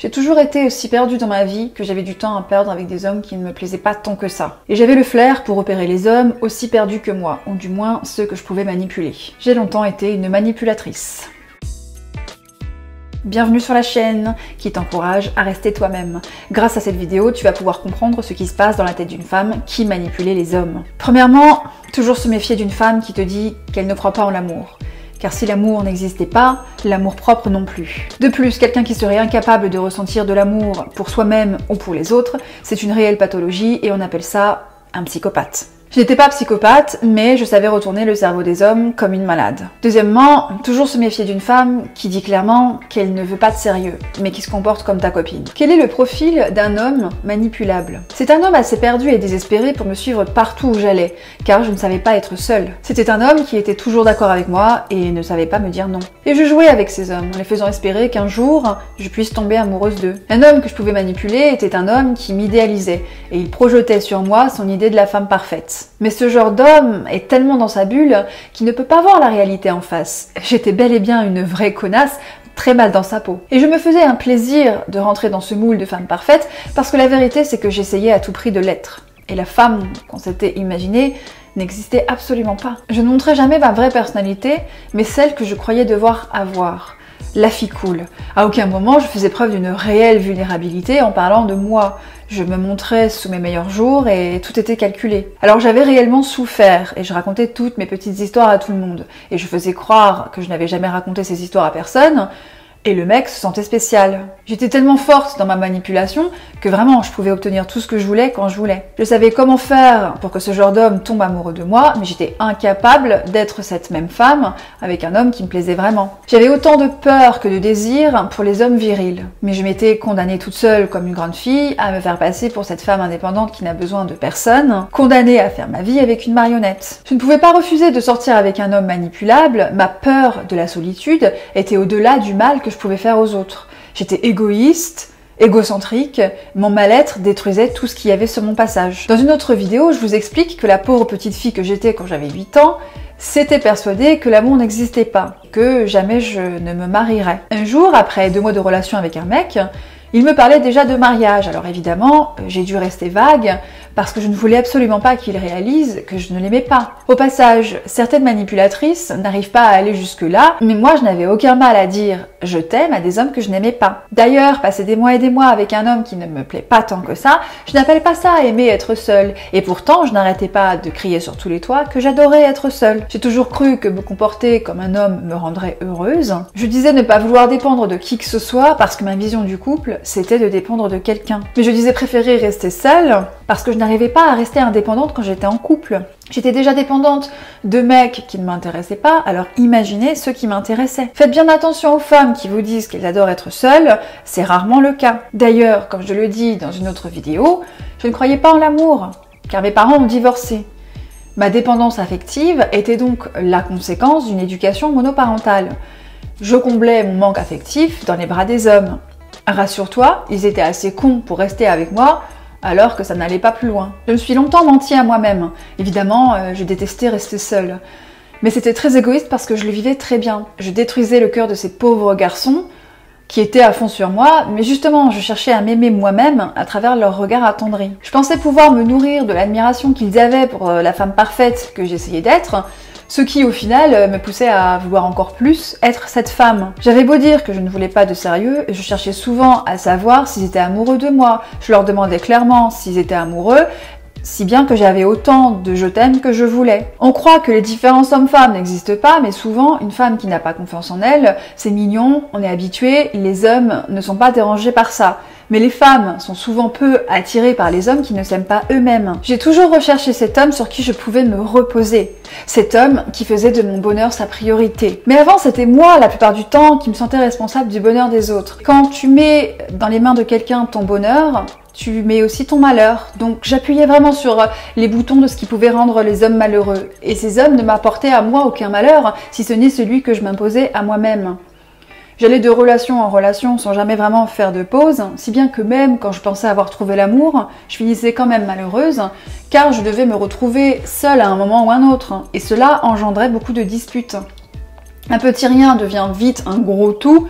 J'ai toujours été aussi perdue dans ma vie que j'avais du temps à perdre avec des hommes qui ne me plaisaient pas tant que ça. Et j'avais le flair pour repérer les hommes aussi perdus que moi, ou du moins ceux que je pouvais manipuler. J'ai longtemps été une manipulatrice. Bienvenue sur la chaîne qui t'encourage à rester toi-même. Grâce à cette vidéo, tu vas pouvoir comprendre ce qui se passe dans la tête d'une femme qui manipulait les hommes. Premièrement, toujours se méfier d'une femme qui te dit qu'elle ne croit pas en l'amour. Car si l'amour n'existait pas, l'amour propre non plus. De plus, quelqu'un qui serait incapable de ressentir de l'amour pour soi-même ou pour les autres, c'est une réelle pathologie et on appelle ça un psychopathe. Je n'étais pas psychopathe, mais je savais retourner le cerveau des hommes comme une malade. Deuxièmement, toujours se méfier d'une femme qui dit clairement qu'elle ne veut pas de sérieux, mais qui se comporte comme ta copine. Quel est le profil d'un homme manipulable? C'est un homme assez perdu et désespéré pour me suivre partout où j'allais, car je ne savais pas être seule. C'était un homme qui était toujours d'accord avec moi et ne savait pas me dire non. Et je jouais avec ces hommes, en les faisant espérer qu'un jour, je puisse tomber amoureuse d'eux. Un homme que je pouvais manipuler était un homme qui m'idéalisait, et il projetait sur moi son idée de la femme parfaite. Mais ce genre d'homme est tellement dans sa bulle qu'il ne peut pas voir la réalité en face. J'étais bel et bien une vraie connasse, très mal dans sa peau. Et je me faisais un plaisir de rentrer dans ce moule de femme parfaite parce que la vérité c'est que j'essayais à tout prix de l'être. Et la femme qu'on s'était imaginée n'existait absolument pas. Je ne montrais jamais ma vraie personnalité, mais celle que je croyais devoir avoir. La fille cool. À aucun moment je faisais preuve d'une réelle vulnérabilité en parlant de moi. Je me montrais sous mes meilleurs jours et tout était calculé. Alors j'avais réellement souffert et je racontais toutes mes petites histoires à tout le monde. Et je faisais croire que je n'avais jamais raconté ces histoires à personne. Et le mec se sentait spécial. J'étais tellement forte dans ma manipulation que vraiment je pouvais obtenir tout ce que je voulais quand je voulais. Je savais comment faire pour que ce genre d'homme tombe amoureux de moi, mais j'étais incapable d'être cette même femme avec un homme qui me plaisait vraiment. J'avais autant de peur que de désir pour les hommes virils. Mais je m'étais condamnée toute seule comme une grande fille à me faire passer pour cette femme indépendante qui n'a besoin de personne, condamnée à faire ma vie avec une marionnette. Je ne pouvais pas refuser de sortir avec un homme manipulable, ma peur de la solitude était au-delà du mal que je pouvais faire aux autres. J'étais égoïste, égocentrique, mon mal-être détruisait tout ce qu'il y avait sur mon passage. Dans une autre vidéo, je vous explique que la pauvre petite fille que j'étais quand j'avais 8 ans s'était persuadée que l'amour n'existait pas, que jamais je ne me marierais. Un jour, après 2 mois de relation avec un mec, il me parlait déjà de mariage, alors évidemment, j'ai dû rester vague parce que je ne voulais absolument pas qu'il réalise que je ne l'aimais pas. Au passage, certaines manipulatrices n'arrivent pas à aller jusque-là, mais moi je n'avais aucun mal à dire « je t'aime » à des hommes que je n'aimais pas. D'ailleurs, passer des mois et des mois avec un homme qui ne me plaît pas tant que ça, je n'appelle pas ça aimer être seule. Et pourtant, je n'arrêtais pas de crier sur tous les toits que j'adorais être seule. J'ai toujours cru que me comporter comme un homme me rendrait heureuse. Je disais ne pas vouloir dépendre de qui que ce soit parce que ma vision du couple, c'était de dépendre de quelqu'un. Mais je disais préférer rester seule parce que je n'arrivais pas à rester indépendante quand j'étais en couple. J'étais déjà dépendante de mecs qui ne m'intéressaient pas, alors imaginez ceux qui m'intéressaient. Faites bien attention aux femmes qui vous disent qu'elles adorent être seules, c'est rarement le cas. D'ailleurs, comme je le dis dans une autre vidéo, je ne croyais pas en l'amour, car mes parents ont divorcé. Ma dépendance affective était donc la conséquence d'une éducation monoparentale. Je comblais mon manque affectif dans les bras des hommes. Rassure-toi, ils étaient assez cons pour rester avec moi, alors que ça n'allait pas plus loin. Je me suis longtemps menti à moi-même. Évidemment, je détestais rester seule. Mais c'était très égoïste parce que je le vivais très bien. Je détruisais le cœur de ces pauvres garçons qui étaient à fond sur moi, mais justement, je cherchais à m'aimer moi-même à travers leur regard attendri. Je pensais pouvoir me nourrir de l'admiration qu'ils avaient pour la femme parfaite que j'essayais d'être, ce qui, au final, me poussait à vouloir encore plus être cette femme. J'avais beau dire que je ne voulais pas de sérieux, je cherchais souvent à savoir s'ils étaient amoureux de moi. Je leur demandais clairement s'ils étaient amoureux, si bien que j'avais autant de je t'aime que je voulais. On croit que les différences hommes-femmes n'existent pas, mais souvent, une femme qui n'a pas confiance en elle, c'est mignon, on est habitué, les hommes ne sont pas dérangés par ça. Mais les femmes sont souvent peu attirées par les hommes qui ne s'aiment pas eux-mêmes. J'ai toujours recherché cet homme sur qui je pouvais me reposer. Cet homme qui faisait de mon bonheur sa priorité. Mais avant, c'était moi, la plupart du temps, qui me sentais responsable du bonheur des autres. Quand tu mets dans les mains de quelqu'un ton bonheur, tu mets aussi ton malheur. Donc j'appuyais vraiment sur les boutons de ce qui pouvait rendre les hommes malheureux. Et ces hommes ne m'apportaient à moi aucun malheur, si ce n'est celui que je m'imposais à moi-même. J'allais de relation en relation sans jamais vraiment faire de pause, si bien que même quand je pensais avoir trouvé l'amour, je finissais quand même malheureuse, car je devais me retrouver seule à un moment ou un autre, et cela engendrait beaucoup de disputes. Un petit rien devient vite un gros tout,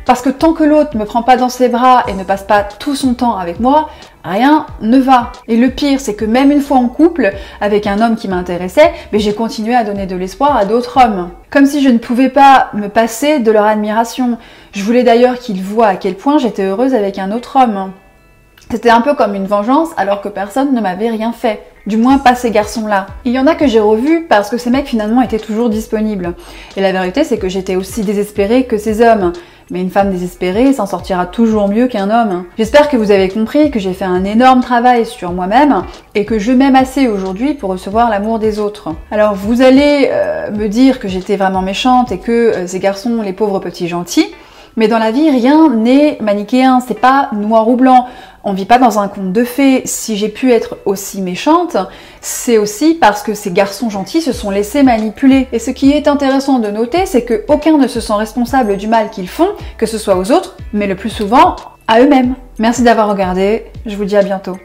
Parce que tant que l'autre me prend pas dans ses bras et ne passe pas tout son temps avec moi, rien ne va. Et le pire, c'est que même une fois en couple, avec un homme qui m'intéressait, mais j'ai continué à donner de l'espoir à d'autres hommes. Comme si je ne pouvais pas me passer de leur admiration. Je voulais d'ailleurs qu'ils voient à quel point j'étais heureuse avec un autre homme. C'était un peu comme une vengeance alors que personne ne m'avait rien fait. Du moins pas ces garçons-là. Il y en a que j'ai revus parce que ces mecs finalement étaient toujours disponibles. Et la vérité c'est que j'étais aussi désespérée que ces hommes. Mais une femme désespérée s'en sortira toujours mieux qu'un homme. J'espère que vous avez compris que j'ai fait un énorme travail sur moi-même et que je m'aime assez aujourd'hui pour recevoir l'amour des autres. Alors vous allez me dire que j'étais vraiment méchante et que ces garçons, les pauvres petits gentils, mais dans la vie, rien n'est manichéen, c'est pas noir ou blanc. On vit pas dans un conte de fées. Si j'ai pu être aussi méchante, c'est aussi parce que ces garçons gentils se sont laissés manipuler. Et ce qui est intéressant de noter, c'est qu'aucun ne se sent responsable du mal qu'ils font, que ce soit aux autres, mais le plus souvent à eux-mêmes. Merci d'avoir regardé, je vous dis à bientôt.